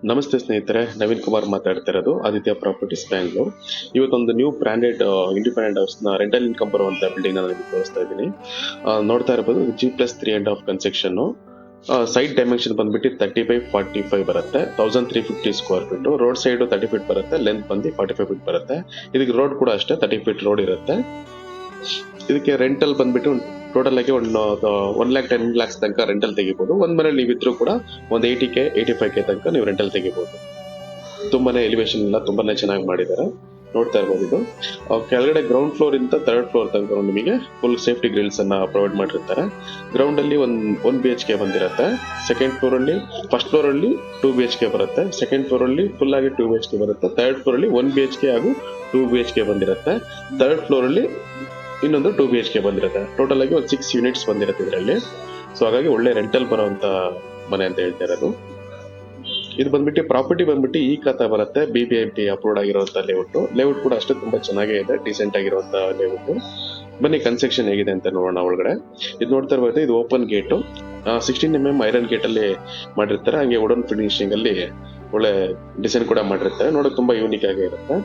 ನಮಸ್ತೆ ಸ್ನೇಹಿತರೆ, ನವೀನ್ ಕುಮಾರ್ ಮಾತಾಡ್ತಾ ಇರೋದು ಆದಿತ್ಯ ಪ್ರಾಪರ್ಟೀಸ್ ಬ್ಯಾಂಗ್ಳೂರ್. ಇವತ್ತೊಂದು ನ್ಯೂ ಬ್ರಾಂಡೆಡ್ ಇಂಡಿಪೆಂಡೆಂಟ್ ಹೌಸ್ ನ ರೆಂಟಲ್ ಇನ್ಕಮ್ ಬರುವಂತ ಬಿಲ್ಡಿಂಗ್ ನಾನು ನಿಮಗೆ ತೋರಿಸ್ತಾ ಇದ್ದೀನಿ. ನೋಡ್ತಾ ಇರಬಹುದು G+3.5 ಕನ್ಸ್ಟ್ರಕ್ಷನ್. ಸೈಟ್ ಡೈಮೆನ್ಷನ್ ಬಂದ್ಬಿಟ್ಟು 30/45 ಬರುತ್ತೆ. 1350 square feet. Road side 30 feet ಬರುತ್ತೆ. ಲೆಂತ್ ಬಂದು 45 ಫೀಟ್ ಬರುತ್ತೆ. ಇದಕ್ಕೆ ರೋಡ್ ಕೂಡ ಅಷ್ಟೇ 30 ಫೀಟ್ ರೋಡ್ ಇರುತ್ತೆ. ಇದಕ್ಕೆ ರೆಂಟಲ್ ಬಂದ್ಬಿಟ್ಟು ಟೋಟಲ್ ಆಗಿ 1,10,00,000 ತನಕ ರೆಂಟಲ್ ತೆಗಿಬಹುದು. ಒಂದ್ ಮನೇಲಿ ನೀವಿದ್ರು ಕೂಡ ಒಂದು 80K 85K ತನಕ ನೀವು ರೆಂಟಲ್ ತೆಗಿಬಹುದು. ತುಂಬಾನೇ ಎಲಿವೇಶನ್ ಎಲ್ಲ ತುಂಬಾನೇ ಚೆನ್ನಾಗಿ ಮಾಡಿದ್ದಾರೆ, ನೋಡ್ತಾ ಇರ್ಬೋದು. ಇದು ಕೆಳಗಡೆ ಗ್ರೌಂಡ್ ಫ್ಲೋರ್ ಇಂದ 3rd ಫ್ಲೋರ್ ತನಕ ನಿಮಗೆ ಫುಲ್ ಸೇಫ್ಟಿ ಗ್ರಿಲ್ಸ್ ಅನ್ನ ಪ್ರೊವೈಡ್ ಮಾಡಿರ್ತಾರೆ. ಗ್ರೌಂಡ್ ಅಲ್ಲಿ ಒನ್ BHK ಬಂದಿರುತ್ತೆ. ಸೆಕೆಂಡ್ ಫ್ಲೋರ್ ಅಲ್ಲಿ, ಫಸ್ಟ್ ಫ್ಲೋರ್ ಅಲ್ಲಿ 2 BHK ಬರುತ್ತೆ. ಸೆಕೆಂಡ್ ಫ್ಲೋರ್ ಅಲ್ಲಿ ಫುಲ್ ಆಗಿ 2 BHK ಬರುತ್ತೆ. 3rd ಫ್ಲೋರ್ ಅಲ್ಲಿ 1 BHK ಹಾಗೂ 2 BHK ಬಂದಿರುತ್ತೆ. 3rd ಫ್ಲೋರ್ ಅಲ್ಲಿ ಇನ್ನೊಂದು 2 BHK ಬಂದಿರುತ್ತೆ. ಟೋಟಲ್ ಆಗಿ ಒಂದು 6 ಯೂನಿಟ್ಸ್ ಬಂದಿರುತ್ತೆ ಇದರಲ್ಲಿ. ಸೊ ಹಾಗಾಗಿ ಒಳ್ಳೆ ರೆಂಟಲ್ ಬರುವಂತ ಮನೆ ಅಂತ ಹೇಳ್ತಾ ಇರೋದು. ಇದು ಬಂದ್ಬಿಟ್ಟು ಪ್ರಾಪರ್ಟಿ ಬಂದ್ಬಿಟ್ಟು ಈ ಖಾತಾ ಬರುತ್ತೆ. BBMP ಅಪ್ರೂವ್ಡ್ ಆಗಿರುವಂತ ಲೇಔಟ್ ಕೂಡ ಅಷ್ಟೇ ತುಂಬಾ ಚೆನ್ನಾಗೇ ಇದೆ, ಡೀಸೆಂಟ್ ಆಗಿರುವಂತ ಲೇಔಟ್. ಬನ್ನಿ ಕನ್ಸ್ಟ್ರಕ್ಷನ್ ಹೇಗಿದೆ ಅಂತ ನೋಡೋಣ ಒಳಗಡೆ. ಇದು ನೋಡ್ತಾ ಇರ್ಬೋದು, ಇದು open gate, 16mm iron gate ಅಲ್ಲಿ ಮಾಡಿರ್ತಾರೆ. ಹಂಗೆ ವುಡನ್ ಫಿನಿಶಿಂಗ್ ಅಲ್ಲಿ ಒಳ್ಳೆ ಡಿಸೈನ್ ಕೂಡ ಮಾಡಿರ್ತಾರೆ. ನೋಡೋಕೆ ತುಂಬಾ ಯೂನಿಕ್ ಆಗಿ ಇರುತ್ತೆ.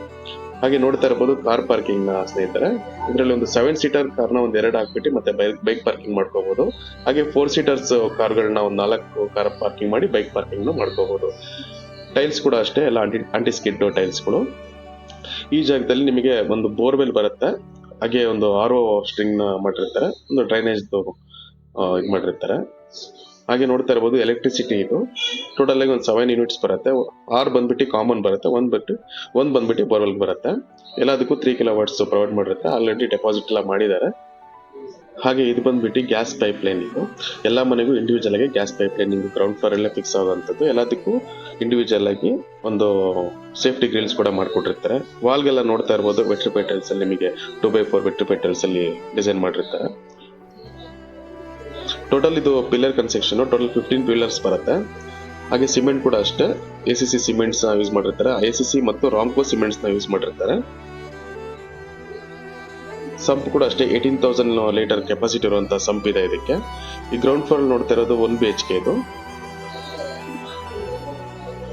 ಹಾಗೆ ನೋಡ್ತಾ ಇರಬಹುದು ಕಾರ್ ಪಾರ್ಕಿಂಗ್ ನ ಸ್ನೇಹಿತರೆ. ಇದರಲ್ಲಿ ಒಂದು 7 ಸೀಟರ್ ಕಾರ್ನ ಒಂದ್ 2 ಹಾಕ್ಬಿಟ್ಟು ಮತ್ತೆ ಬೈಕ್ ಪಾರ್ಕಿಂಗ್ ಮಾಡ್ಕೋಬಹುದು. ಹಾಗೆ 4 ಸೀಟರ್ಸ್ ಕಾರ್ಗಳನ್ನ ಒಂದ್ 4 ಕಾರ್ ಪಾರ್ಕಿಂಗ್ ಮಾಡಿ ಬೈಕ್ ಪಾರ್ಕಿಂಗ್ ಮಾಡ್ಕೋಬಹುದು. ಟೈಲ್ಸ್ ಕೂಡ ಅಷ್ಟೇ ಎಲ್ಲ ಆಂಟಿ ಸ್ಕಿಡ್ ಟೈಲ್ಸ್ಗಳು. ಈ ಜಾಗದಲ್ಲಿ ನಿಮಗೆ ಒಂದು ಬೋರ್ವೆಲ್ ಬರುತ್ತೆ. ಹಾಗೆ ಒಂದು RO ಸ್ಟ್ರಿಂಗ್ ನ ಮಾಡಿರ್ತಾರೆ. ಒಂದು ಡ್ರೈನೇಜ್ ಇದು ಮಾಡಿರ್ತಾರೆ. ಹಾಗೆ ನೋಡ್ತಾ ಇರಬಹುದು ಎಲೆಕ್ಟ್ರಿಸಿಟಿ. ಇದು ಟೋಟಲ್ ಆಗಿ ಒಂದು 7 ಯೂನಿಟ್ಸ್ ಬರುತ್ತೆ. 6 ಬಂದ್ಬಿಟ್ಟು ಕಾಮನ್ ಬರುತ್ತೆ, ಒಂದ್ ಬಂದ್ಬಿಟ್ಟು ಬೋರ್ವೆಲ್ ಬರುತ್ತೆ. ಎಲ್ಲದಕ್ಕೂ 3 kW ಪ್ರೊವೈಡ್ ಮಾಡಿರುತ್ತೆ. ಆಲ್ರೆಡಿ ಡೆಪಾಸಿಟ್ ಎಲ್ಲ ಮಾಡಿದ್ದಾರೆ. ಹಾಗೆ ಇದು ಬಂದ್ಬಿಟ್ಟು ಗ್ಯಾಸ್ ಪೈಪ್ ಲೈನ್. ಇದು ಎಲ್ಲಾ ಮನೆಗೂ ಇಂಡಿವಿಜುವಲ್ ಆಗಿ gas pipeline ground floor ಎಲ್ಲ ಫಿಕ್ಸ್ ಆಗುವಂತದ್ದು. ಎಲ್ಲದಕ್ಕೂ ಇಂಡಿವಿಜುವಲ್ ಆಗಿ ಒಂದು ಸೇಫ್ಟಿ ಗ್ರಿಲ್ಸ್ ಕೂಡ ಮಾಡ್ಕೊಟ್ಟಿರ್ತಾರೆ. ವಾಲ್ಗೆಲ್ಲ ನೋಡ್ತಾ ಇರಬಹುದು ವೆಟ್ರಿಫೈ ಟೈಲ್ಸ್ ಅಲ್ಲಿ ನಿಮಗೆ 2x4 ವೆಟ್ರಿಫೈ ಟೈಲ್ಸ್ ಅಲ್ಲಿ ಡಿಸೈನ್ ಮಾಡಿರ್ತಾರೆ. ಟೋಟಲ್ ಇದು ಪಿಲ್ಲರ್ ಕನ್ಸ್ಟ್ರಕ್ಷನ್, ಟೋಟಲ್ 15 ಪಿಲ್ಲರ್ಸ್ ಬರುತ್ತೆ. ಹಾಗೆ ಸಿಮೆಂಟ್ ಕೂಡ ಅಷ್ಟೇ ACC ಸಿಮೆಂಟ್ಸ್ ಯೂಸ್ ಮಾಡಿರ್ತಾರೆ. ICC ಮತ್ತು ರಾಮ್ಕೋ ಸಿಮೆಂಟ್ಸ್ ನ ಯೂಸ್ ಮಾಡಿರ್ತಾರೆ. ಸಂಪ್ ಕೂಡ ಅಷ್ಟೇ 18,000 ಲೀಟರ್ ಕೆಪಾಸಿಟಿ ಇರುವಂತ ಸಂಪ್ ಇದೆ ಇದಕ್ಕೆ. ಈ ಗ್ರೌಂಡ್ ಫ್ಲೋರ್ ನೋಡ್ತಾ ಇರೋದು 1 BHK. ಇದು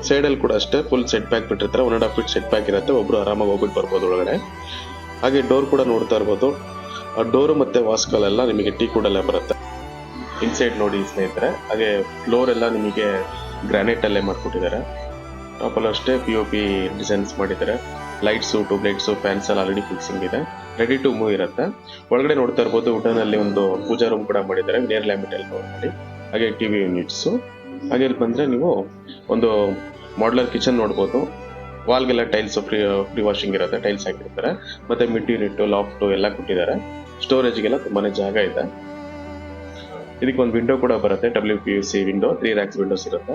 ಸೈಡ್ ಅಲ್ಲಿ ಕೂಡ ಅಷ್ಟೇ ಫುಲ್ ಸೆಟ್ ಬ್ಯಾಕ್ ಬಿಟ್ಟಿರ್ತಾರೆ. 1.5 ಫೀಟ್ ಸೆಟ್ ಬ್ಯಾಕ್ ಇರುತ್ತೆ. ಒಬ್ರು ಆರಾಮಾಗಿ ಹೋಗ್ಬಿಟ್ಟು ಬರ್ಬೋದು ಒಳಗಡೆ. ಹಾಗೆ ಡೋರ್ ಕೂಡ ನೋಡ್ತಾ ಇರ್ಬೋದು. ಆ ಡೋರ್ ಮತ್ತೆ ವಾಸ್ಕಲ್ ಎಲ್ಲ ನಿಮಗೆ ಟೀಕ್ವುಡ್ ಅಲ್ಲೇ ಬರುತ್ತೆ. ಇನ್ಸೈಡ್ ನೋಡಿ ಸ್ನೇಹಿತರೆ. ಹಾಗೆ ಫ್ಲೋರ್ ಎಲ್ಲ ನಿಮಗೆ ಗ್ರಾನೈಟ್ ಅಲ್ಲೇ ಮಾಡ್ಕೊಟ್ಟಿದ್ದಾರೆ. ಟಾಪ್ ಅಲ್ಲಿ ಅಷ್ಟೇ POP ಡಿಸೈನ್ಸ್ ಮಾಡಿದ್ದಾರೆ. ಲೈಟ್ಸ್, ಟ್ಯೂಬ್ ಲೈಟ್ಸ್, ಫ್ಯಾನ್ಸ್ ಎಲ್ಲ ಆಲ್ರೆಡಿ ಫಿಕ್ಸಿಂಗ್ ಇದೆ, ರೆಡಿ ಟು ಮೂವ್ ಇರುತ್ತೆ. ಒಳಗಡೆ ನೋಡ್ತಾ ಇರ್ಬೋದು ವುಡನ್ ಅಲ್ಲಿ ಒಂದು ಪೂಜಾ ರೂಮ್ ಕೂಡ ಮಾಡಿದ್ದಾರೆ, ನೇರ್ ಲ್ಯಾಮಿಟಲ್ ಮಾಡಿ. ಹಾಗೆ TV ಯೂನಿಟ್ಸ್. ಹಾಗೆ ಇಲ್ಲಿ ಬಂದ್ರೆ ನೀವು ಒಂದು ಮಾಡ್ಯುಲರ್ ಕಿಚನ್ ನೋಡ್ಬೋದು. ವಾಲ್ಗೆಲ್ಲ ಟೈಲ್ಸ್ ಫ್ರೀ ವಾಷಿಂಗ್ ಇರುತ್ತೆ, ಟೈಲ್ಸ್ ಹಾಕಿರ್ತಾರೆ. ಮತ್ತೆ ಮಿಡ್ ಯೂನಿಟ್, ಲಾಫ್ಟ್ ಎಲ್ಲ ಕೊಟ್ಟಿದ್ದಾರೆ. ಸ್ಟೋರೇಜ್ಗೆಲ್ಲ ತುಂಬಾನೇ ಜಾಗ ಇದೆ. ಇದಕ್ಕೆ ಒಂದು ವಿಂಡೋ ಕೂಡ ಬರುತ್ತೆ, WPVC ವಿಂಡೋ, 3 racks ವಿಂಡೋಸ್ ಇರುತ್ತೆ.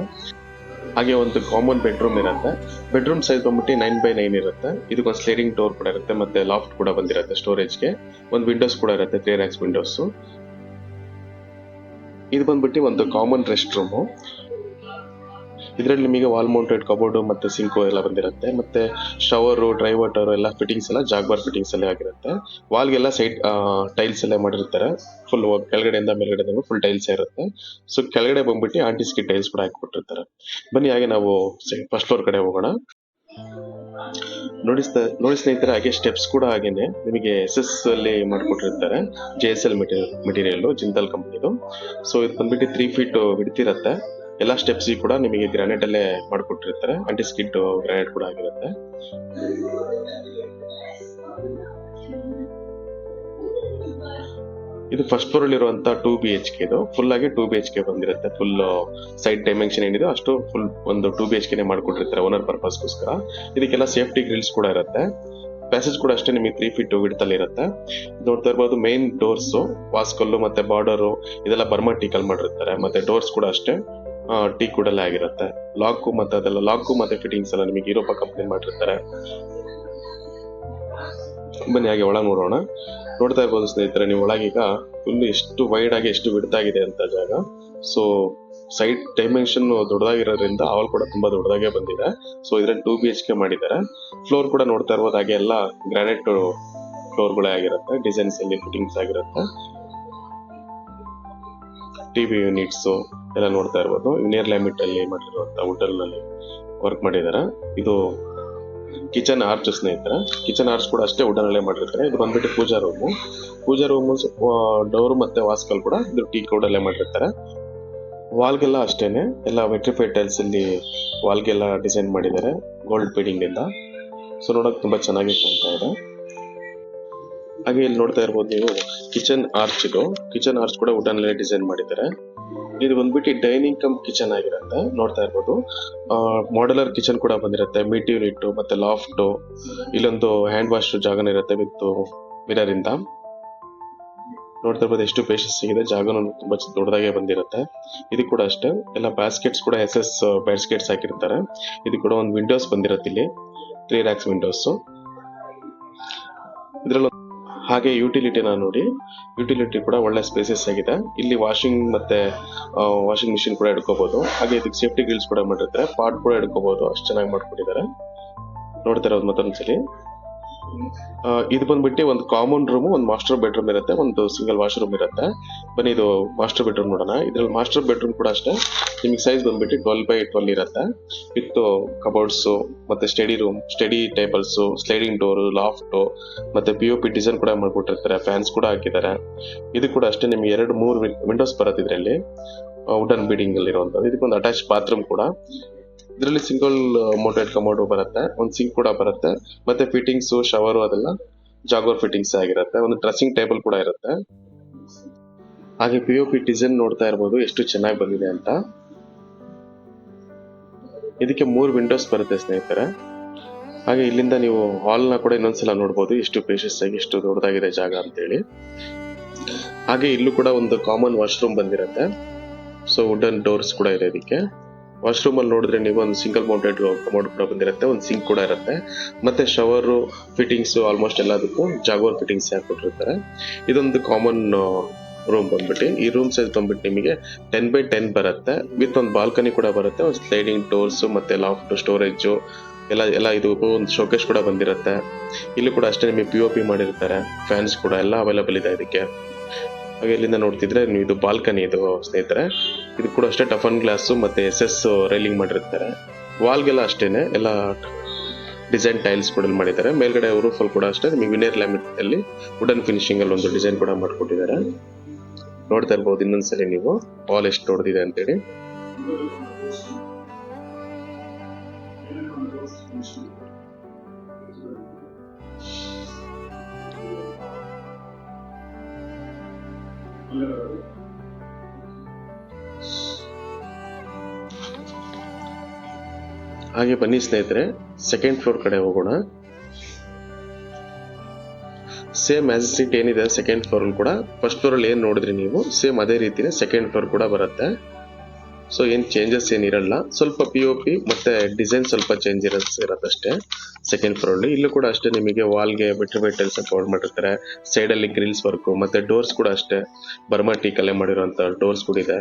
ಹಾಗೆ ಒಂದು ಕಾಮನ್ ಬೆಡ್ರೂಮ್ ಇರುತ್ತೆ. ಬೆಡ್ರೂಮ್ ಸೈಜ್ ಬಂದ್ಬಿಟ್ಟು 9x9 ಇರುತ್ತೆ. ಇದಕ್ಕೊಂದು ಸ್ಲೈಡಿಂಗ್ ಡೋರ್ ಕೂಡ ಇರುತ್ತೆ, ಮತ್ತೆ ಲಾಫ್ಟ್ ಕೂಡ ಬಂದಿರುತ್ತೆ ಸ್ಟೋರೇಜ್ಗೆ. ಒಂದು ವಿಂಡೋಸ್ ಕೂಡ ಇರುತ್ತೆ, 3 racks ವಿಂಡೋಸ್. ಇದು ಬಂದ್ಬಿಟ್ಟು ಒಂದು ಕಾಮನ್ ರೆಸ್ಟ್ ರೂಮ್. ಇದರಲ್ಲಿ ನಿಮಗೆ ವಾಲ್ ಮೌಂಟೆಡ್ ಕಬೋರ್ಡ್ ಮತ್ತೆ ಸಿಂಕ್ ಎಲ್ಲ ಬಂದಿರುತ್ತೆ. ಮತ್ತೆ ಶವರ್, ಡ್ರೈ ವಾಟರ್ ಎಲ್ಲ ಫಿಟ್ಟಿಂಗ್ಸ್ ಎಲ್ಲ ಜಾಗ್ಬಾರ್ ಫಿಟ್ಟಿಂಗ್ಸ್ ಅಲ್ಲೇ ಆಗಿರುತ್ತೆ. ವಾಲ್ಗೆಲ್ಲ ಸೈಡ್ ಟೈಲ್ಸ್ ಎಲ್ಲ ಮಾಡಿರ್ತಾರೆ. ಫುಲ್ ಕೆಳಗಡೆಯಿಂದ ಮೇಲ್ಗಡೆ ಫುಲ್ ಟೈಲ್ಸ್ ಇರುತ್ತೆ. ಸೊ ಕೆಳಗಡೆ ಬಂದ್ಬಿಟ್ಟು ಆಂಟಿ ಸ್ಕಿಡ್ ಟೈಲ್ಸ್ ಕೂಡ ಹಾಕಿಕೊಟ್ಟಿರ್ತಾರೆ. ಬನ್ನಿ ಹಾಗೆ ನಾವು ಫಸ್ಟ್ ಫ್ಲೋರ್ ಕಡೆ ಹೋಗೋಣ. ನೋಡಿ ಸ್ನೇಹಿತರೆ, ಹಾಗೆ ಸ್ಟೆಪ್ಸ್ ಕೂಡ ಹಾಗೇನೆ ನಿಮಗೆ SS ಅಲ್ಲಿ ಮಾಡ್ಕೊಟ್ಟಿರ್ತಾರೆ. JSL ಮೆಟೀರಿಯಲ್, ಜಿಂದಾಲ್ ಕಂಪನಿದು. ಸೊ ಇದು ಬಂದ್ಬಿಟ್ಟು 3 ಫೀಟ್ ಬಿಡ್ತಿರತ್ತೆ. ಎಲ್ಲ ಸ್ಟೆಪ್ಸ್ ಕೂಡ ನಿಮಗೆ ಗ್ರಾನೈಟ್ ಅಲ್ಲೇ ಮಾಡ್ಕೊಟ್ಟಿರ್ತಾರೆ. ಆಂಟಿ ಸ್ಕಿಡ್ ಗ್ರಾನೈಟ್ ಕೂಡ ಆಗಿರುತ್ತೆ. ಇದು ಫಸ್ಟ್ ಫ್ಲೋರ್ ಅಲ್ಲಿ ಇರುವಂತ 2 BHK. ಇದು ಫುಲ್ ಆಗಿ 2 BHK ಬಂದಿರುತ್ತೆ. ಫುಲ್ ಸೈಡ್ ಡೈಮೆನ್ಷನ್ ಏನಿದೆ ಅಷ್ಟು ಫುಲ್ ಒಂದು 2 BHK ಮಾಡ್ಕೊಟ್ಟಿರ್ತಾರೆ ಓನರ್ ಪರ್ಪಸ್ಗೋಸ್ಕರ. ಇದಕ್ಕೆಲ್ಲ ಸೇಫ್ಟಿ ಗ್ರಿಲ್ಸ್ ಕೂಡ ಇರುತ್ತೆ. ಪ್ಯಾಸೇಜ್ ಕೂಡ ಅಷ್ಟೇ ನಿಮಗೆ 3 ಫೀಟ್ ವಿಡ್ತಲ್ಲಿ ಇರುತ್ತೆ. ನೋಡ್ತಾ ಇರ್ಬೋದು ಮೇನ್ ಡೋರ್ಸ್, ವಾಸ್ಕಲ್ಲು ಮತ್ತೆ ಬಾರ್ಡರು ಇದೆಲ್ಲ ಬರ್ಮಾ ಟೀಕಲ್ ಮಾಡಿರ್ತಾರೆ. ಮತ್ತೆ ಡೋರ್ಸ್ ಕೂಡ ಅಷ್ಟೇ ಟೀಕ್ವುಡ್ ಅಲ್ಲೇ ಆಗಿರುತ್ತೆ. ಲಾಕು ಮತ್ತೆ ಫಿಟ್ಟಿಂಗ್ಸ್ ಎಲ್ಲ ನಿಮಗೆ ಯುರೋಪ ಕಂಪನಿ ಮಾಡಿರ್ತಾರೆ. ಬನ್ನಿ ಹಾಗೆ ಒಳಗೆ ನೋಡೋಣ. ನೋಡ್ತಾ ಇರ್ಬೋದು ಸ್ನೇಹಿತರೆ, ನೀವು ಒಳಗೀಗ ಫುಲ್ ಎಷ್ಟು ವೈಡ್ ಆಗಿ ಎಷ್ಟು ವಿಡ್ತಾಗಿದೆ ಅಂತ ಜಾಗ. ಸೊ ಸೈಡ್ ಡೈಮೆನ್ಷನ್ ದೊಡ್ಡದಾಗಿರೋದ್ರಿಂದ ಹಾಲ್ ಕೂಡ ತುಂಬಾ ದೊಡ್ಡದಾಗೆ ಬಂದಿದೆ. ಸೊ ಇದ್ರಲ್ಲಿ 2 BHK ಮಾಡಿದ್ದಾರೆ. ಫ್ಲೋರ್ ಕೂಡ ನೋಡ್ತಾ ಇರ್ಬೋದು, ಹಾಗೆ ಎಲ್ಲ ಗ್ರಾನೈಟ್ ಫ್ಲೋರ್ಗಳೇ ಆಗಿರುತ್ತೆ. ಡಿಸೈನ್ಸ್ ಅಲ್ಲಿ ಫಿಟ್ಟಿಂಗ್ಸ್ ಆಗಿರುತ್ತೆ. TV ಯೂನಿಟ್ಸ್ ಎಲ್ಲ ನೋಡ್ತಾ ಇರ್ಬೋದು. ನೇರ್ ಲ್ಯಾಮಿಟ್ ಅಲ್ಲಿ ಮಾಡಿರುವಂತ ವುಡನ್ ನಲ್ಲಿ ವರ್ಕ್ ಮಾಡಿದ್ದಾರೆ. ಇದು ಕಿಚನ್ ಆರ್ಚ್ ಸ್ನೇಹಿತರೆ. ಕಿಚನ್ ಆರ್ಚ್ ಕೂಡ ಅಷ್ಟೇ ವುಡನ್ ಅಲ್ಲೇ ಮಾಡಿರ್ತಾರೆ. ಇದು ಬಂದ್ಬಿಟ್ಟು ಪೂಜಾ ರೂಮು ಡೋರ್ ಮತ್ತೆ ವಾಸ್ಕಲ್ ಕೂಡ ಇದು ಟೀಕ್ ವುಡ್ ಅಲ್ಲೇ ಮಾಡಿರ್ತಾರೆ. ವಾಲ್ಗೆಲ್ಲ ಅಷ್ಟೇನೆ ಎಲ್ಲ ವೆಟ್ರಿಫೈಡ್ ಟೈಲ್ಸ್ ಅಲ್ಲಿ ವಾಲ್ಗೆಲ್ಲ ಡಿಸೈನ್ ಮಾಡಿದ್ದಾರೆ ಗೋಲ್ಡ್ ಬೀಡಿಂಗ್ ಇಂದ. ಸೊ ನೋಡಕ್ ತುಂಬಾ ಚೆನ್ನಾಗಿ ಕಾಣ್ತಾ ಇದೆ. ಹಾಗೆ ಇಲ್ಲಿ ನೋಡ್ತಾ ಇರ್ಬೋದು ನೀವು ಕಿಚನ್ ಆರ್ಚ್ ಕೂಡ ವುಡನ್ ಅಲ್ಲೇ ಡಿಸೈನ್ ಮಾಡಿದ್ದಾರೆ. ಇದು ಬಂದ್ಬಿಟ್ಟು ಡೈನಿಂಗ್ ಕಮ್ ಕಿಚನ್ ಆಗಿರುತ್ತೆ. ನೋಡ್ತಾ ಇರ್ಬೋದು ಮಾಡ್ಯುಲರ್ ಕಿಚನ್ ಕೂಡ ಬಂದಿರುತ್ತೆ, ಮಿಡ್ ಯೂನಿಟ್ ಮತ್ತೆ ಲಾಫ್ಟ್, ಇಲ್ಲೊಂದು ಹ್ಯಾಂಡ್ ವಾಶ್ ಜಾಗನ ಇರುತ್ತೆ ವಿತ್ ಮಿರರ್ ಇಂದ. ನೋಡ್ತಾ ಇರ್ಬೋದು ಎಷ್ಟು ಪೇಷನ್ಸ್ ಸಿಗಿದೆ, ಜಾಗನೂ ತುಂಬಾ ದೊಡ್ಡದಾಗೆ ಬಂದಿರುತ್ತೆ. ಇದು ಕೂಡ ಅಷ್ಟೇ ಎಲ್ಲ ಬಾಸ್ಕೆಟ್ಸ್ ಕೂಡ SS ಬಾಸ್ಕೆಟ್ಸ್ ಹಾಕಿರ್ತಾರೆ. ಇದು ಕೂಡ ಒಂದು ವಿಂಡೋಸ್ ಬಂದಿರುತ್ತೆ, ಇಲ್ಲಿ 3 racks ವಿಂಡೋಸ್. ಇದ್ರಲ್ಲಿ ಹಾಗೆ ಯುಟಿಲಿಟಿನ ನೋಡಿ, ಯುಟಿಲಿಟಿ ಕೂಡ ಒಳ್ಳೆ ಸ್ಪೇಸಸ್ ಆಗಿದೆ. ಇಲ್ಲಿ ವಾಷಿಂಗ್ ಮಿಷಿನ್ ಕೂಡ ಇಟ್ಕೋಬಹುದು. ಹಾಗೆ ಇದಕ್ಕೆ ಸೇಫ್ಟಿ ಗ್ರಿಲ್ಸ್ ಕೂಡ ಮಾಡಿರ್ತಾರೆ, ಪಾಟ್ ಕೂಡ ಇಟ್ಕೋಬಹುದು, ಅಷ್ಟು ಚೆನ್ನಾಗಿ ಮಾಡ್ಕೊಂಡಿದ್ದಾರೆ. ನೋಡ್ತಾ ಇರೋದು ಮತ್ತೊಂದ್ಸಲಿ. ಇದು ಬಂದ್ಬಿಟ್ಟು ಒಂದು ಕಾಮನ್ ರೂಮ್, ಒಂದು ಮಾಸ್ಟರ್ ಬೆಡ್ರೂಮ್ ಇರುತ್ತೆ, ಒಂದು ಸಿಂಗಲ್ ವಾಶ್ರೂಮ್ ಇರುತ್ತೆ. ಬನ್ನಿ ಇದು ಮಾಸ್ಟರ್ ಬೆಡ್ರೂಮ್ ನೋಡೋಣ. ಇದ್ರಲ್ಲಿ ಮಾಸ್ಟರ್ ಬೆಡ್ರೂಮ್ ಕೂಡ ಅಷ್ಟೇ ನಿಮಗೆ ಸೈಜ್ ಬಂದ್ಬಿಟ್ಟು 12x12 ಇರುತ್ತೆ ವಿತ್ ಕಬೋರ್ಡ್ಸ್ ಮತ್ತೆ study tables, sliding door, loft ಮತ್ತೆ POP ಡಿಸೈನ್ ಕೂಡ ಮಾಡ್ಕೊಟ್ಟಿರ್ತಾರೆ. ಫ್ಯಾನ್ಸ್ ಕೂಡ ಹಾಕಿದ್ದಾರೆ. ಇದು ಕೂಡ ಅಷ್ಟೇ ನಿಮ್ಗೆ 2-3 ವಿಂಡೋಸ್ ಬರುತ್ತೆ ಇದರಲ್ಲಿ ವುಡನ್ ಬೀಡಿಂಗ್ ಅಲ್ಲಿ ಇರುವಂತದ್ದು. ಇದಕ್ಕೊಂದು ಅಟ್ಯಾಚ್ ಬಾತ್ರೂಮ್ ಕೂಡ. ಇದರಲ್ಲಿ ಸಿಂಗಲ್ ಮೌಂಟೆಡ್ ಕಮೋಡ್ ಬರುತ್ತೆ, ಒಂದು ಸಿಂಕ್ ಕೂಡ ಬರುತ್ತೆ, ಮತ್ತೆ ಫಿಟ್ಟಿಂಗ್ಸ್ ಶವರ್ ಅದೆಲ್ಲ ಜಾಗೋರ್ ಫಿಟ್ಟಿಂಗ್ಸ್ ಆಗಿರುತ್ತೆ. ಒಂದು ಡ್ರೆಸ್ಸಿಂಗ್ ಟೇಬಲ್ ಕೂಡ ಇರುತ್ತೆ. ಹಾಗೆ POP ಡಿಸೈನ್ ನೋಡ್ತಾ ಇರ್ಬೋದು ಎಷ್ಟು ಚೆನ್ನಾಗಿ ಬಂದಿದೆ ಅಂತ. ಇದಕ್ಕೆ 3 ವಿಂಡೋಸ್ ಬರುತ್ತೆ ಸ್ನೇಹಿತರೆ. ಹಾಗೆ ಇಲ್ಲಿಂದ ನೀವು ಹಾಲ್ ನ ಕೂಡ ಇನ್ನೊಂದ್ಸಲ ನೋಡ್ಬೋದು, ಎಷ್ಟು ಪೇಷಿಯಸ್ ಆಗಿ ಎಷ್ಟು ದೊಡ್ಡದಾಗಿದೆ ಜಾಗ ಅಂತ ಹೇಳಿ. ಹಾಗೆ ಇಲ್ಲೂ ಕೂಡ ಒಂದು ಕಾಮನ್ ವಾಶ್ರೂಮ್ ಬಂದಿರುತ್ತೆ. ಸೊ ವುಡನ್ ಡೋರ್ಸ್ ಕೂಡ ಇದೆ ಇದಕ್ಕೆ. ವಾಶ್ರೂಮ್ ಅಲ್ಲಿ ನೋಡಿದ್ರೆ ನೀವು ಒಂದು ಸಿಂಗಲ್ ಮೌಂಟೆಡ್ ಕಮೋಡ್ ಕೂಡ ಬಂದಿರುತ್ತೆ, ಒಂದು ಸಿಂಕ್ ಕೂಡ ಇರುತ್ತೆ, ಮತ್ತೆ ಶವರ್ ಫಿಟ್ಟಿಂಗ್ಸ್ ಆಲ್ಮೋಸ್ಟ್ ಎಲ್ಲದಕ್ಕೂ ಜಾಗೋರ್ ಫಿಟ್ಟಿಂಗ್ಸ್ ಹಾಕೊಟ್ಟಿರ್ತಾರೆ. ಇದೊಂದು ಕಾಮನ್ ರೂಮ್ ಬಂದ್ಬಿಟ್ಟು, ಈ ರೂಮ್ ಸೈಜ್ ಬಂದ್ಬಿಟ್ಟು ನಿಮಗೆ 10x10 ಬರುತ್ತೆ ವಿತ್ ಒಂದು ಬಾಲ್ಕನಿ ಕೂಡ ಬರುತ್ತೆ, ಒಂದು ಸ್ಲೈಡಿಂಗ್ ಡೋರ್ಸ್ ಮತ್ತೆ ಲಾಫ್ಟ್ ಸ್ಟೋರೇಜ್ ಎಲ್ಲ ಇದು ಒಂದು ಶೋಕೇಸ್ ಕೂಡ ಬಂದಿರುತ್ತೆ. ಇಲ್ಲಿ ಕೂಡ ಅಷ್ಟೇ ನಿಮಗೆ POP ಮಾಡಿರ್ತಾರೆ, ಫ್ಯಾನ್ಸ್ ಕೂಡ ಎಲ್ಲ ಅವೈಲೇಬಲ್ ಇದೆ ಇದಕ್ಕೆ. ಹಾಗೆ ಇಲ್ಲಿಂದ ನೋಡ್ತಿದ್ರೆ ನೀವು ಇದು ಬಾಲ್ಕನಿ ಇದು ಸ್ನೇಹಿತರೆ. ಇದು ಕೂಡ ಅಷ್ಟೇ ಟಫನ್ ಗ್ಲಾಸ್ ಮತ್ತೆ SS ರೈಲಿಂಗ್ ಮಾಡಿರ್ತಾರೆ. ವಾಲ್ಗೆಲ್ಲ ಅಷ್ಟೇನೆ ಎಲ್ಲ ಡಿಸೈನ್ ಟೈಲ್ಸ್ ಕೂಡ ಮಾಡಿದ್ದಾರೆ. ಮೇಲ್ಗಡೆ ರೂಫ್ ಅಲ್ಲಿ ಕೂಡ ಅಷ್ಟೇ ನಿಮಗೆ ವಿನಿಯರ್ ಲ್ಯಾಮಿನೇಟ್ ಅಲ್ಲಿ ವುಡನ್ ಫಿನಿಶಿಂಗ್ ಅಲ್ಲಿ ಒಂದು ಡಿಸೈನ್ ಕೂಡ ಮಾಡ್ಕೊಟ್ಟಿದ್ದಾರೆ. ನೋಡ್ತಾ ಇರ್ಬೋದು ಇನ್ನೊಂದ್ಸಲಿ ನೀವು ವಾಲ್ ಎಷ್ಟು ದೊಡ್ಡದಿದೆ ಅಂತೇಳಿ. ಹಾಗೆ ಬನ್ನಿ ಸ್ನೇಹಿತರೆ, ಸೆಕೆಂಡ್ ಫ್ಲೋರ್ ಕಡೆ ಹೋಗೋಣ. ಸೇಮ್ ಆಸ್ ಇಟ್ ಏನಿದೆ ಸೆಕೆಂಡ್ ಫ್ಲೋರ್ ಕೂಡ, ಫಸ್ಟ್ ಫ್ಲೋರ್ ಅಲ್ಲಿ ಏನ್ ನೋಡಿದ್ರಿ ನೀವು ಸೇಮ್ ಅದೇ ರೀತಿನೇ ಸೆಕೆಂಡ್ ಫ್ಲೋರ್ ಕೂಡ ಬರುತ್ತೆ. ಸೊ ಏನ್ ಚೇಂಜಸ್ ಏನಿರಲ್ಲ, ಸ್ವಲ್ಪ POP ಮತ್ತೆ ಡಿಸೈನ್ ಸ್ವಲ್ಪ ಚೇಂಜ್ ಇರತ್ತಷ್ಟೇ ಸೆಕೆಂಡ್ ಫ್ಲೋರ್ ಅಲ್ಲಿ. ಇಲ್ಲೂ ಕೂಡ ಅಷ್ಟೇ ನಿಮಗೆ ವಾಲ್ಗೆ ವೆಟ್ರಿಫೈಡ್ ಟೈಲ್ಸ್ ಕವರ್ ಮಾಡಿರ್ತಾರೆ, ಸೈಡ್ ಅಲ್ಲಿ ಗ್ರಿಲ್ಸ್ ವರ್ಕ್ ಮತ್ತೆ ಡೋರ್ಸ್ ಕೂಡ ಅಷ್ಟೇ ಬರ್ಮಾ ಟೀಕ್ ಅಲ್ಲೇ ಮಾಡಿರುವಂತ ಡೋರ್ಸ್ ಕೂಡ ಇದೆ.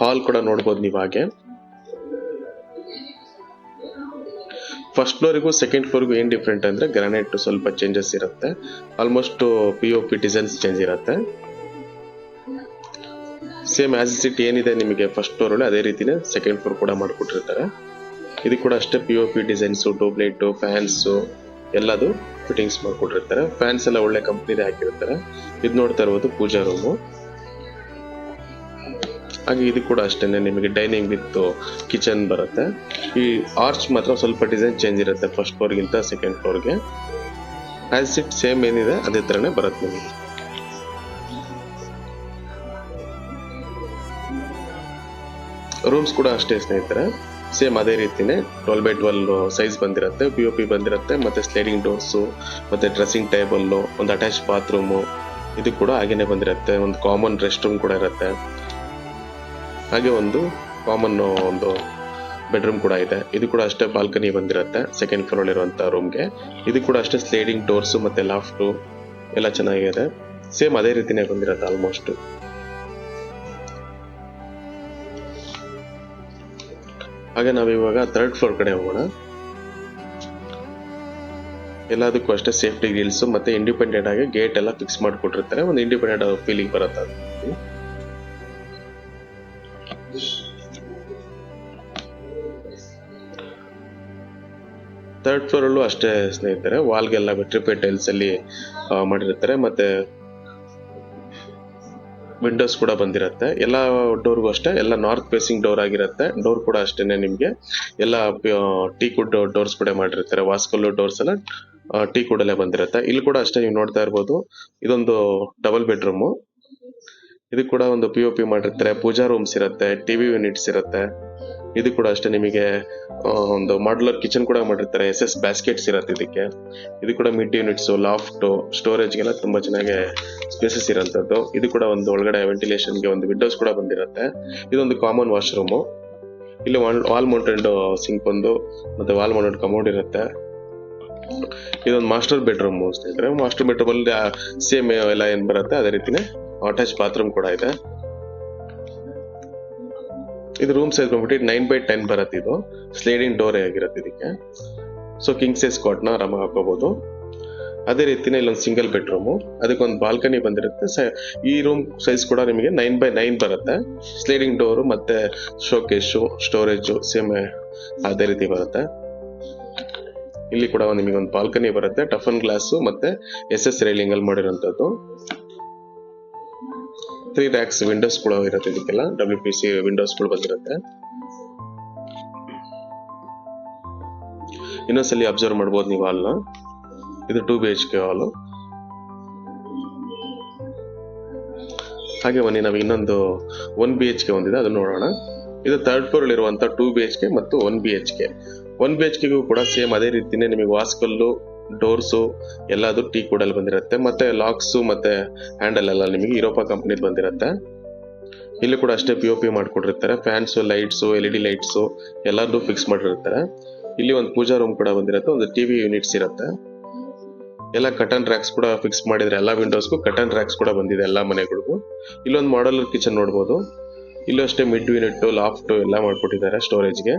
ಹಾಲ್ ಕೂಡ ನೋಡ್ಬೋದು ನೀವು. ಹಾಗೆ ಫಸ್ಟ್ ಫ್ಲೋರಿಗೂ ಸೆಕೆಂಡ್ ಫ್ಲೋರ್ಗೂ ಏನ್ ಡಿಫ್ರೆಂಟ್ ಅಂದ್ರೆ ಗ್ರಾನೈಟ್ ಸ್ವಲ್ಪ ಚೇಂಜಸ್ ಇರುತ್ತೆ, ಆಲ್ಮೋಸ್ಟ್ POP ಡಿಸೈನ್ಸ್ ಚೇಂಜ್ ಇರುತ್ತೆ. ಸೇಮ್ ಆಸ್ ಇಟ್ ಏನಿದೆ ನಿಮಗೆ ಫಸ್ಟ್ ಫ್ಲೋರ್ ಅಲ್ಲಿ ಅದೇ ರೀತಿನೇ ಸೆಕೆಂಡ್ ಫ್ಲೋರ್ ಕೂಡ ಮಾಡ್ಕೊಟ್ಟಿರ್ತಾರೆ. ಇದು ಕೂಡ ಅಷ್ಟೇ POP ಡಿಸೈನ್ಸ್, ಟ್ಯೂಬ್ಲೈಟ್, ಫ್ಯಾನ್ಸ್ ಎಲ್ಲದು ಫಿಟ್ಟಿಂಗ್ಸ್ ಮಾಡ್ಕೊಟ್ಟಿರ್ತಾರೆ. ಫ್ಯಾನ್ಸ್ ಎಲ್ಲ ಒಳ್ಳೆ ಕಂಪ್ನಿದೇ ಹಾಕಿರ್ತಾರೆ. ಇದು ನೋಡ್ತಾ ಇರೋದು ಪೂಜಾ ರೂಮು. ಹಾಗೆ ಇದು ಕೂಡ ಅಷ್ಟೇನೆ ನಿಮಗೆ ಡೈನಿಂಗ್ ವಿತ್ ಕಿಚನ್ ಬರುತ್ತೆ. ಈ ಆರ್ಚ್ ಮಾತ್ರ ಸ್ವಲ್ಪ ಡಿಸೈನ್ ಚೇಂಜ್ ಇರುತ್ತೆ ಫಸ್ಟ್ ಫ್ಲೋರ್ಗಿಂತ ಸೆಕೆಂಡ್ ಫ್ಲೋರ್ಗೆ. ಆಸ್ ಇಟ್ ಸೇಮ್ ಏನಿದೆ ಅದೇ ತರನೇ ಬರುತ್ತೆ ನಿಮಗೆ. ರೂಮ್ಸ್ ಕೂಡ ಅಷ್ಟೇ ಸ್ನೇಹಿತರೆ, ಸೇಮ್ ಅದೇ ರೀತಿನೇ 12x12 ಸೈಜ್ ಬಂದಿರುತ್ತೆ, POP ಬಂದಿರುತ್ತೆ, ಮತ್ತೆ ಸ್ಲೈಡಿಂಗ್ ಡೋರ್ಸು ಮತ್ತೆ ಡ್ರೆಸ್ಸಿಂಗ್ ಟೇಬಲ್, ಒಂದು ಅಟ್ಯಾಚ್ ಬಾತ್ರೂಮು ಇದು ಕೂಡ ಹಾಗೇನೆ ಬಂದಿರುತ್ತೆ. ಒಂದು ಕಾಮನ್ ರೆಸ್ಟ್ ರೂಮ್ ಕೂಡ ಇರುತ್ತೆ. ಹಾಗೆ ಒಂದು ಕಾಮನ್ ಒಂದು ಬೆಡ್ರೂಮ್ ಕೂಡ ಇದೆ. ಇದು ಕೂಡ ಅಷ್ಟೇ ಬಾಲ್ಕನಿ ಬಂದಿರುತ್ತೆ ಸೆಕೆಂಡ್ ಫ್ಲೋರ್ ಇರುವಂತ ರೂಮ್ಗೆ. ಇದು ಕೂಡ ಅಷ್ಟೇ ಸ್ಲೈಡಿಂಗ್ ಡೋರ್ಸ್ ಮತ್ತೆ ಲಾಫ್ಟ್ ಎಲ್ಲ ಚೆನ್ನಾಗಿದೆ. ಸೇಮ್ ಅದೇ ರೀತಿನೇ ಬಂದಿರುತ್ತೆ ಆಲ್ಮೋಸ್ಟ್. ಹಾಗೆ ನಾವಿವಾಗ ಥರ್ಡ್ ಫ್ಲೋರ್ ಕಡೆ ಹೋಗೋಣ. ಎಲ್ಲದಕ್ಕೂ ಅಷ್ಟೇ ಸೇಫ್ಟಿ ಗ್ರಿಲ್ಸ್ ಮತ್ತೆ ಇಂಡಿಪೆಂಡೆಂಟ್ ಆಗಿ ಗೇಟ್ ಎಲ್ಲ ಫಿಕ್ಸ್ ಮಾಡಿಕೊಟ್ಟಿರ್ತಾರೆ. ಒಂದು ಇಂಡಿಪೆಂಡೆಂಟ್ ಫೀಲಿಂಗ್ ಬರುತ್ತೆ. ಥರ್ಡ್ ಫ್ಲೋರ್ ಅಲ್ಲೂ ಅಷ್ಟೇ ಸ್ನೇಹಿತರೆ, ವಾಲ್ಗೆಲ್ಲ ವಿಟ್ರಿಫೈಡ್ ಟೈಲ್ಸ್ ಅಲ್ಲಿ ಮಾಡಿರ್ತಾರೆ. ಮತ್ತೆ ವಿಂಡೋಸ್ ಕೂಡ ಬಂದಿರುತ್ತೆ. ಎಲ್ಲ ಡೋರ್ಗೂ ಅಷ್ಟೇ, ಎಲ್ಲ ನಾರ್ತ್ ಫೇಸಿಂಗ್ ಡೋರ್ ಆಗಿರುತ್ತೆ. ಡೋರ್ ಕೂಡ ಅಷ್ಟೇನೆ ನಿಮ್ಗೆ ಎಲ್ಲ ಟೀಕ್ ವುಡ್ ಡೋರ್ಸ್ ಕೂಡ ಮಾಡಿರ್ತಾರೆ. ವಾಸ್ಕಲ್ಲು ಡೋರ್ಸ್ ಎಲ್ಲ ಟೀಕ್ ವುಡ್ ಅಲ್ಲೇ ಬಂದಿರುತ್ತೆ. ಇಲ್ಲಿ ಕೂಡ ಅಷ್ಟೇ ನೀವು ನೋಡ್ತಾ ಇರ್ಬೋದು, ಇದೊಂದು ಡಬಲ್ ಬೆಡ್ರೂಮು. ಇದು ಕೂಡ ಒಂದು POP ಮಾಡಿರ್ತಾರೆ. ಪೂಜಾ ರೂಮ್ಸ್ ಇರುತ್ತೆ, ಟಿವಿ ಯೂನಿಟ್ಸ್ ಇರುತ್ತೆ. ಇದು ಕೂಡ ಅಷ್ಟೇ ನಿಮಗೆ ಒಂದು ಮಾಡ್ಯುಲರ್ ಕಿಚನ್ ಕೂಡ ಮಾಡಿರ್ತಾರೆ. SS ಬ್ಯಾಸ್ಕೆಟ್ಸ್ ಇರುತ್ತೆ ಇದಕ್ಕೆ. ಇದು ಕೂಡ ಮಿಡ್ ಯೂನಿಟ್ಸ್, ಲಾಫ್ಟ್, ಸ್ಟೋರೇಜ್ಗೆಲ್ಲ ತುಂಬಾ ಚೆನ್ನಾಗಿ ಸ್ಪೇಸಸ್ ಇರೋಂಥದ್ದು. ಇದು ಕೂಡ ಒಂದು ಒಳಗಡೆ ವೆಂಟಿಲೇಷನ್ಗೆ ಒಂದು ವಿಂಡೋಸ್ ಕೂಡ ಬಂದಿರುತ್ತೆ. ಇದೊಂದು ಕಾಮನ್ ವಾಶ್ರೂಮು. ಇಲ್ಲಿ ವಾಲ್ ಮೌಂಟೆಡ್ ಸಿಂಕ್ ಒಂದು, ಮತ್ತೆ ವಾಲ್ ಮೌಂಟೆಡ್ ಕಮೋಡ್ ಇರುತ್ತೆ. ಇದೊಂದು ಮಾಸ್ಟರ್ ಬೆಡ್ರೂಮ್ ಸ್ನೇಹಿತರೆ. ಮಾಸ್ಟರ್ ಬೆಡ್ರೂಮ್ ಅಲ್ಲಿ ಸೇಮ್ ಎಲ್ಲ ಏನ್ ಬರುತ್ತೆ ಅದೇ ರೀತಿನೇ ಅಟ್ಯಾಚ್ ಬಾತ್ರೂಮ್ ಕೂಡ ಇದೆ. ಇದು ರೂಮ್ ಸೈಜ್ ಬಂದ್ಬಿಟ್ಟು 9x10 ಬರುತ್ತೆ. ಇದು ಸ್ಲೈಡಿಂಗ್ ಡೋರ್ ಆಗಿರುತ್ತೆ ಇದಕ್ಕೆ. ಸೊ ಕಿಂಗ್ ಸೈಜ್ ಕಾಟ್ ನ ಆರಾಮಾಗಿ ಹಾಕೋಬಹುದು. ಅದೇ ರೀತಿನೇ ಇಲ್ಲೊಂದು ಸಿಂಗಲ್ ಬೆಡ್ರೂಮು, ಅದಕ್ಕೊಂದು ಬಾಲ್ಕನಿ ಬಂದಿರುತ್ತೆ. ಈ ರೂಮ್ ಸೈಜ್ ಕೂಡ ನಿಮಗೆ 9x9 ಬರುತ್ತೆ. ಸ್ಲೈಡಿಂಗ್ ಡೋರು ಮತ್ತೆ ಶೋಕೇಶು, ಸ್ಟೋರೇಜ್ ಸೇಮ್ ಅದೇ ರೀತಿ ಬರುತ್ತೆ. ಇಲ್ಲಿ ಕೂಡ ನಿಮಗೆ ಒಂದು ಬಾಲ್ಕನಿ ಬರುತ್ತೆ. ಟಫನ್ ಗ್ಲಾಸ್ ಮತ್ತೆ SS ರೈಲಿಂಗ್ ಅಲ್ಲಿ ಮಾಡಿರುವಂತದ್ದು. 3 racks ವಿಂಡೋಸ್ ಕೂಡ ಇರುತ್ತೆ ಇದಕ್ಕೆಲ್ಲ. WPC ವಿಂಡೋಸ್ ಕೂಡ ಬಂದಿರುತ್ತೆ. ಇನ್ನೊಂದ್ಸಲಿ ಅಬ್ಸರ್ವ್ ಮಾಡಬಹುದು ನೀವು ಹಾಲ್ನ. ಇದು 2 BHK ಹಾಲು. ಹಾಗೆ ಬನ್ನಿ ನಾವು ಇನ್ನೊಂದು 1 BHK ಒಂದಿದೆ, ಅದನ್ನ ನೋಡೋಣ. ಇದು ಥರ್ಡ್ ಫ್ಲೋರ್ ಅಲ್ಲಿ ಇರುವಂತ 2 BHK ಮತ್ತು 1 BHK. 1 BHK ಕೂಡ ಸೇಮ್ ಅದೇ ರೀತಿನೇ ನಿಮಗೆ ವಾಸ್ಕಲ್ಲು, ಡೋರ್ಸು ಎಲ್ಲದು ಟೀಕ್ ವುಡ್ ಅಲ್ಲಿ ಬಂದಿರುತ್ತೆ. ಮತ್ತೆ ಲಾಕ್ಸ್ ಮತ್ತೆ ಹ್ಯಾಂಡಲ್ ಎಲ್ಲ ನಿಮಗೆ ಯುರೋಪಾ ಕಂಪನಿ ಬಂದಿರುತ್ತೆ. ಇಲ್ಲಿ ಕೂಡ ಅಷ್ಟೇ POP ಮಾಡ್ಕೊಟ್ಟಿರ್ತಾರೆ. ಫ್ಯಾನ್ಸ್, ಲೈಟ್ಸ್, LED ಲೈಟ್ಸ್ ಎಲ್ಲದೂ ಫಿಕ್ಸ್ ಮಾಡಿರ್ತಾರೆ. ಇಲ್ಲಿ ಒಂದು ಪೂಜಾ ರೂಮ್ ಕೂಡ ಬಂದಿರುತ್ತೆ. ಒಂದು ಟಿವಿ ಯೂನಿಟ್ಸ್ ಇರುತ್ತೆ. ಎಲ್ಲ ಕಟನ್ ರ್ಯಾಕ್ಸ್ ಕೂಡ ಫಿಕ್ಸ್ ಮಾಡಿದ್ರೆ ಎಲ್ಲ ವಿಂಡೋಸ್ಗೂ ಕಟನ್ ರ್ಯಾಕ್ಸ್ ಕೂಡ ಬಂದಿದೆ ಎಲ್ಲ ಮನೆಗಳಿಗೂ. ಇಲ್ಲೊಂದು ಮಾಡಲರ್ ಕಿಚನ್ ನೋಡ್ಬೋದು. ಇಲ್ಲೂ ಅಷ್ಟೇ ಮಿಡ್ ಯೂನಿಟ್, ಲಾಫ್ಟ್ ಎಲ್ಲ ಮಾಡ್ಕೊಟ್ಟಿದ್ದಾರೆ ಸ್ಟೋರೇಜ್ಗೆ.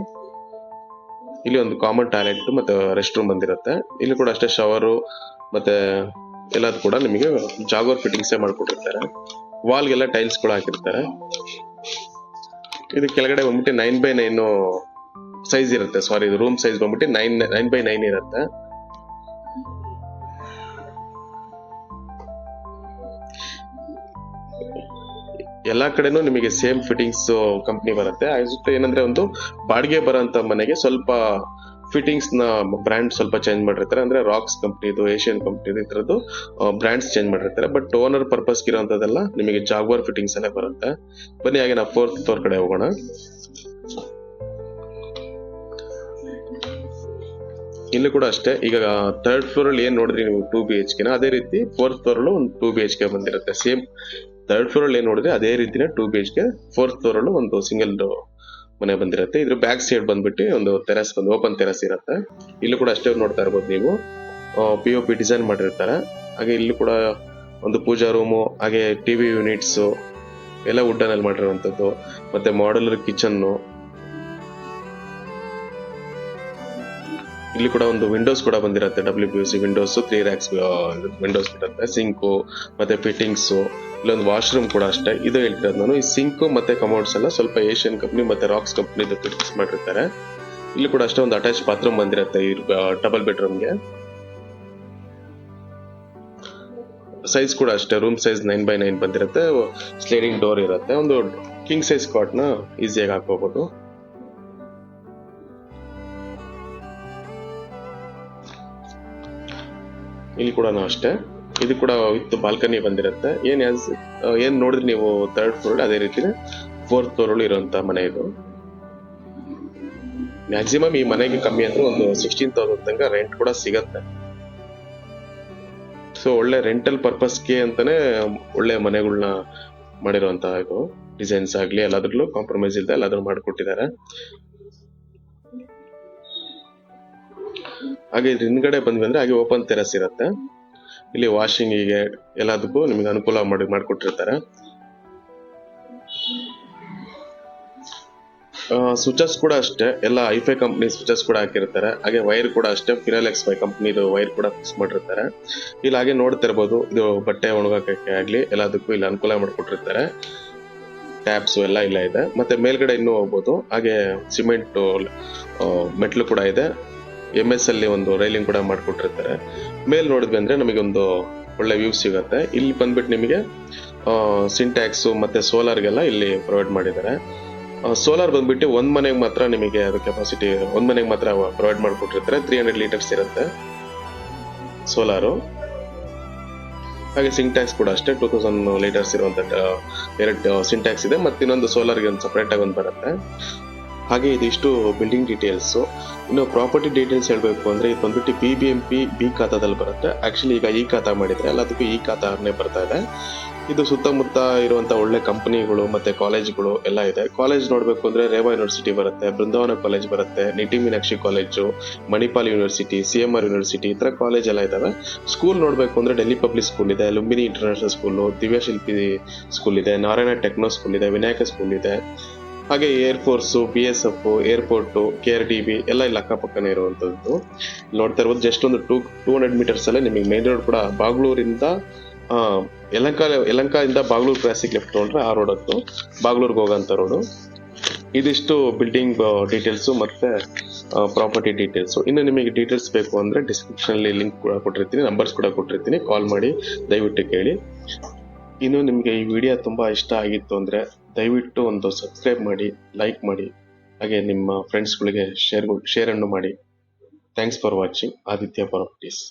ಇಲ್ಲಿ ಒಂದು ಕಾಮನ್ ಟಾಯ್ಲೆಟ್ ಮತ್ತೆ ರೆಸ್ಟ್ ರೂಮ್ ಬಂದಿರುತ್ತೆ. ಇಲ್ಲಿ ಕೂಡ ಅಷ್ಟೇ ಶವರು ಮತ್ತೆ ಎಲ್ಲದು ಕೂಡ ನಿಮಗೆ ಜಾಗರ್ ಫಿಟ್ಟಿಂಗ್ಸ್ ಮಾಡ್ಕೊಟ್ಟಿರ್ತಾರೆ. ವಾಲ್ಗೆಲ್ಲ ಟೈಲ್ಸ್ ಕೂಡ ಹಾಕಿರ್ತಾರೆ. ಇದು ಕೆಳಗಡೆ ಬಂದ್ಬಿಟ್ಟು 9x9 ಸೈಜ್ ಇರುತ್ತೆ. ಸಾರಿ, ಇದು ರೂಮ್ ಸೈಜ್ ಬಂದ್ಬಿಟ್ಟು 9x9 ಇರುತ್ತೆ. ಎಲ್ಲಾ ಕಡೆನೂ ನಿಮಗೆ ಸೇಮ್ ಫಿಟ್ಟಿಂಗ್ಸ್ ಕಂಪ್ನಿ ಬರುತ್ತೆ. ಅಷ್ಟೇ ಏನಂದ್ರೆ ಒಂದು ಬಾಡಿಗೆ ಬರೋಂತ ಮನೆಗೆ ಸ್ವಲ್ಪ ಫಿಟ್ಟಿಂಗ್ಸ್ ನ ಬ್ರ್ಯಾಂಡ್ ಸ್ವಲ್ಪ ಚೇಂಜ್ ಮಾಡಿರ್ತಾರೆ. ಅಂದ್ರೆ ರಾಕ್ಸ್ ಕಂಪ್ನಿದು, ಏಷಿಯನ್ ಕಂಪ್ನಿದು ಈ ತರದ್ದು ಬ್ರ್ಯಾಂಡ್ಸ್ ಚೇಂಜ್ ಮಾಡಿರ್ತಾರೆ. ಬಟ್ ಓನರ್ ಪರ್ಪಸ್ ಇರೋಂಥದ್ದೆಲ್ಲ ನಿಮಗೆ ಜಾಗ್ವಾರ್ ಫಿಟ್ಟಿಂಗ್ಸ್ ಎಲ್ಲ ಬರುತ್ತೆ. ಬನ್ನಿ ಹಾಗೆ ನಾವು 4th ಫ್ಲೋರ್ ಕಡೆ ಹೋಗೋಣ. ಇಲ್ಲಿ ಕೂಡ ಅಷ್ಟೇ, ಈಗ ಥರ್ಡ್ ಫ್ಲೋರ್ ಅಲ್ಲಿ ಏನ್ ನೋಡಿದ್ರಿ ನೀವು 2 BHK ಅದೇ ರೀತಿ 4th ಫ್ಲೋರ್ ಅಲ್ಲೂ ಒಂದು 2 BHK ಬಂದಿರುತ್ತೆ. ಸೇಮ್ ಥರ್ಡ್ ಫ್ಲೋರ್ ಅಲ್ಲಿ ಏನ್ ನೋಡಿದ್ರೆ ಅದೇ ರೀತಿನೇ 2 BHK. 4th ಫ್ಲೋರ್ ಅಲ್ಲೂ ಒಂದು ಸಿಂಗಲ್ ಮನೆ ಬಂದಿರುತ್ತೆ. ಇದ್ರ ಬ್ಯಾಕ್ ಸೈಡ್ ಬಂದ್ಬಿಟ್ಟು ಒಂದು ಟೆರಸ್ ಬಂದು ಓಪನ್ ಟೆರಸ್ ಇರುತ್ತೆ. ಇಲ್ಲೂ ಕೂಡ ಅಷ್ಟೇ ನೋಡ್ತಾ ಇರ್ಬೋದು ನೀವು, POP ಡಿಸೈನ್ ಮಾಡಿರ್ತಾರೆ. ಹಾಗೆ ಇಲ್ಲಿ ಕೂಡ ಒಂದು ಪೂಜಾ ರೂಮು, ಹಾಗೆ ಟಿವಿ ಯೂನಿಟ್ಸ್ ಎಲ್ಲ ವುಡ್ ಅಲ್ಲಿ ಮಾಡಿರುವಂತದ್ದು, ಮತ್ತೆ ಮಾಡ್ಯುಲರ್ ಕಿಚನ್. ಇಲ್ಲಿ ಕೂಡ ಒಂದು ವಿಂಡೋಸ್ ಕೂಡ ಬಂದಿರುತ್ತೆ. WPC ವಿಂಡೋಸ್ 3 racks ವಿಂಡೋಸ್ ಬರುತ್ತೆ. ಸಿಂಕು ಮತ್ತೆ ಫಿಟ್ಟಿಂಗ್ಸ್. ಇಲ್ಲೊಂದು ವಾಶ್ರೂಮ್ ಕೂಡ ಅಷ್ಟೇ. ಇದು ಹೇಳ್ತಿರೋದು ನಾನು, ಈ ಸಿಂಕ್ ಮತ್ತೆ ಕಮೋಡ್ಸ್ ಎಲ್ಲ ಸ್ವಲ್ಪ ಏಷಿಯನ್ ಕಂಪ್ನಿ ಮತ್ತೆ ರಾಕ್ಸ್ ಕಂಪ್ನಿ ಫಿಕ್ಸ್ ಮಾಡಿರ್ತಾರೆ. ಇಲ್ಲಿ ಕೂಡ ಅಷ್ಟೇ ಒಂದು ಅಟ್ಯಾಚ್ ಬಾತ್ರೂಮ್ ಬಂದಿರುತ್ತೆ ಈ ಡಬಲ್ ಬೆಡ್ರೂಮ್ಗೆ. ಸೈಜ್ ಕೂಡ ಅಷ್ಟೇ, ರೂಮ್ ಸೈಜ್ 9x9 ಬಂದಿರುತ್ತೆ. ಸ್ಲೈಡಿಂಗ್ ಡೋರ್ ಇರುತ್ತೆ. ಒಂದು ಕಿಂಗ್ ಸೈಜ್ ಕಾಟ್ ನ ಈಸಿಯಾಗಿ ಹಾಕೋಬಹುದು. ಇಲ್ಲಿ ಕೂಡ ಅಷ್ಟೇ, ಇದು ಕೂಡ ವಿತ್ ಬಾಲ್ಕನಿ ಬಂದಿರುತ್ತೆ. ಏನ್ ನೋಡಿದ್ರೆ ನೀವು ಥರ್ಡ್ ಫ್ಲೋರ್ ಅದೇ ರೀತಿ 4th ಫ್ಲೋರ್ ಇರುವಂತ ಮನೆ ಇದು. ಮ್ಯಾಕ್ಸಿಮಮ್ ಈ ಮನೆಗೆ ಕಮ್ಮಿ ಅಂದ್ರೆ ಒಂದು 16,000 ತನಕ ರೆಂಟ್ ಕೂಡ ಸಿಗತ್ತೆ. ಸೊ ಒಳ್ಳೆ ರೆಂಟಲ್ ಪರ್ಪಸ್ಗೆ ಅಂತಾನೆ ಒಳ್ಳೆ ಮನೆಗಳನ್ನ ಮಾಡಿರುವಂತ ಇದು ಡಿಸೈನ್ಸ್ ಆಗ್ಲಿ ಎಲ್ಲಾದ್ರಲ್ಲೂ ಕಾಂಪ್ರಮೈಸ್ ಇಲ್ಲದೆ ಎಲ್ಲಾದ್ರೂ ಮಾಡಿಕೊಟ್ಟಿದ್ದಾರೆ. ಹಾಗೆ ಹಿಂದ್ಗಡೆ ಬಂದ್ವಿ ಅಂದ್ರೆ ಹಾಗೆ ಓಪನ್ ಟೆರಸ್ ಇರುತ್ತೆ. ಇಲ್ಲಿ ವಾಷಿಂಗಿಗೆ ಎಲ್ಲದಕ್ಕೂ ನಿಮಗೆ ಅನುಕೂಲ ಮಾಡಿಕೊಟ್ಟಿರ್ತಾರೆ. ಸ್ವಿಚಸ್ ಕೂಡ ಅಷ್ಟೇ ಎಲ್ಲ ಐಫೈ ಕಂಪ್ನಿ ಸ್ವಿಚಸ್ ಕೂಡ ಹಾಕಿರ್ತಾರೆ. ಹಾಗೆ ವೈರ್ ಕೂಡ ಅಷ್ಟೇ ಫಿನಾಲೆಕ್ಸ್ ಕಂಪ್ನಿದು ವೈರ್ ಕೂಡ ಫಿಕ್ಸ್ ಮಾಡಿರ್ತಾರೆ. ಇಲ್ಲಿ ಹಾಗೆ ನೋಡ್ತಾ ಇರ್ಬೋದು, ಇದು ಬಟ್ಟೆ ಒಣಗಕ್ಕೆ ಆಗ್ಲಿ ಎಲ್ಲದಕ್ಕೂ ಇಲ್ಲಿ ಅನುಕೂಲ ಮಾಡಿಕೊಟ್ಟಿರ್ತಾರೆ. ಟ್ಯಾಪ್ಸ್ ಎಲ್ಲ ಇಲ್ಲ ಇದೆ. ಮತ್ತೆ ಮೇಲ್ಗಡೆ ಇನ್ನೂ ಹೋಗ್ಬೋದು. ಹಾಗೆ ಸಿಮೆಂಟ್ ಮೆಟ್ಲು ಕೂಡ ಇದೆ. MS ಅಲ್ಲಿ ಒಂದು ರೈಲಿಂಗ್ ಕೂಡ ಮಾಡಿಕೊಟ್ಟಿರ್ತಾರೆ. ಮೇಲ್ ನೋಡಿದ್ವಿ ಅಂದ್ರೆ ನಮಗೆ ಒಂದು ಒಳ್ಳೆ ವ್ಯೂ ಸಿಗುತ್ತೆ. ಇಲ್ಲಿ ಬಂದ್ಬಿಟ್ಟು ನಿಮಗೆ ಸಿಂಟ್ಯಾಕ್ಸ್ ಮತ್ತೆ ಸೋಲಾರ್ಗೆಲ್ಲ ಇಲ್ಲಿ ಪ್ರೊವೈಡ್ ಮಾಡಿದ್ದಾರೆ. ಸೋಲಾರ್ ಬಂದ್ಬಿಟ್ಟು ಒಂದ್ ಮನೆಗೆ ಮಾತ್ರ ನಿಮಗೆ ಅದು ಕೆಪಾಸಿಟಿ ಒಂದ್ ಮನೆಗೆ ಮಾತ್ರ ಪ್ರೊವೈಡ್ ಮಾಡಿಕೊಟ್ಟಿರ್ತಾರೆ. 300 ಲೀಟರ್ಸ್ ಇರುತ್ತೆ ಸೋಲಾರು. ಹಾಗೆ ಸಿಂಟ್ಯಾಕ್ಸ್ ಕೂಡ ಅಷ್ಟೇ 2000 ಲೀಟರ್ಸ್ ಇರುವಂತ ಎರಡು ಸಿಂಟ್ಯಾಕ್ಸ್ ಇದೆ. ಮತ್ತೆ ಇನ್ನೊಂದು ಸೋಲಾರ್ಗೆ ಒಂದು ಸಪರೇಟ್ ಆಗಿ ಒಂದು ಬರುತ್ತೆ. ಹಾಗೆ ಇದಿಷ್ಟು ಬಿಲ್ಡಿಂಗ್ ಡೀಟೇಲ್ಸ್. ಇನ್ನು ಪ್ರಾಪರ್ಟಿ ಡೀಟೇಲ್ಸ್ ಹೇಳ್ಬೇಕು ಅಂದ್ರೆ ಇದು ಬಂದ್ಬಿಟ್ಟು BBMP ಬಿ ಖಾತಾದಲ್ಲಿ ಬರುತ್ತೆ. ಆಕ್ಚುಲಿ ಈಗ ಈ ಖಾತಾ ಮಾಡಿದ್ರೆ ಎಲ್ಲದಕ್ಕೂ ಈ ಖಾತಾನೇ ಬರ್ತಾ ಇದೆ. ಇದು ಸುತ್ತಮುತ್ತ ಇರುವಂತ ಒಳ್ಳೆ ಕಂಪನಿಗಳು ಮತ್ತೆ ಕಾಲೇಜ್ಗಳು ಎಲ್ಲ ಇದೆ. ಕಾಲೇಜ್ ನೋಡ್ಬೇಕು ಅಂದ್ರೆ ರೇವಾ ಯೂನಿವರ್ಸಿಟಿ ಬರುತ್ತೆ, ಬೃಂದಾವನ ಕಾಲೇಜ್ ಬರುತ್ತೆ, Nitte Meenakshi college, Manipal university, CMR university, ಈ ತರ ಕಾಲೇಜ್ ಎಲ್ಲ ಇದಾವೆ. ಸ್ಕೂಲ್ ನೋಡ್ಬೇಕು ಅಂದ್ರೆ ಡೆಲ್ಲಿ ಪಬ್ಲಿಕ್ ಸ್ಕೂಲ್ ಇದೆ, ಲುಂಬಿನಿ ಇಂಟರ್ನ್ಯಾಷನಲ್ ಸ್ಕೂಲು, ದಿವ್ಯಶಿಲ್ಪಿ ಸ್ಕೂಲ್ ಇದೆ, ನಾರಾಯಣ ಟೆಕ್ನೋ ಸ್ಕೂಲ್ ಇದೆ, ವಿನಾಯಕ ಸ್ಕೂಲ್ ಇದೆ. ಹಾಗೆ ಏರ್ಫೋರ್ಸ್, BSF, ಏರ್ಪೋರ್ಟ್, KRDB ಎಲ್ಲ ಇಲ್ಲಿ ಅಕ್ಕಪಕ್ಕನೇ ಇರುವಂತದ್ದು. ನೋಡ್ತಾ ಇರ್ಬೋದು ಜಸ್ಟ್ ಒಂದು 200 ಮೀಟರ್ಸ್ ಅಲ್ಲೇ ನಿಮಗೆ ಮೇನ್ ರೋಡ್ ಕೂಡ ಬಾಗ್ಲೂರಿಂದ ಯಲಹಂಕದಿಂದ ಬಾಗ್ಲೂರು ಕ್ರಾಸಿಗೆ ಲೆಫ್ಟ್ ತಗೊಂಡ್ರೆ ಆ ರೋಡ್ ಹತ್ತು ಬಾಗ್ಲೂರ್ಗೆ ಹೋಗೋಂಥ ರೋಡು. ಇದಿಷ್ಟು ಬಿಲ್ಡಿಂಗ್ ಡೀಟೇಲ್ಸ್ ಮತ್ತೆ ಪ್ರಾಪರ್ಟಿ ಡೀಟೇಲ್ಸ್. ಇನ್ನು ನಿಮಗೆ ಡೀಟೇಲ್ಸ್ ಬೇಕು ಅಂದ್ರೆ ಡಿಸ್ಕ್ರಿಪ್ಷನ್ ಅಲ್ಲಿ ಲಿಂಕ್ ಕೂಡ ಕೊಟ್ಟಿರ್ತೀನಿ, ನಂಬರ್ಸ್ ಕೂಡ ಕೊಟ್ಟಿರ್ತೀನಿ, ಕಾಲ್ ಮಾಡಿ ದಯವಿಟ್ಟು ಕೇಳಿ. ಇನ್ನು ನಿಮಗೆ ಈ ವಿಡಿಯೋ ತುಂಬಾ ಇಷ್ಟ ಆಗಿತ್ತು ಅಂದ್ರೆ ದಯವಿಟ್ಟು ಒಂದು ಸಬ್ಸ್ಕ್ರೈಬ್ ಮಾಡಿ, ಲೈಕ್ ಮಾಡಿ, ಹಾಗೆ ನಿಮ್ಮ ಫ್ರೆಂಡ್ಸ್ಗಳಿಗೆ ಶೇರ್ ಅನ್ನು ಮಾಡಿ. Thanks for watching Aditya properties.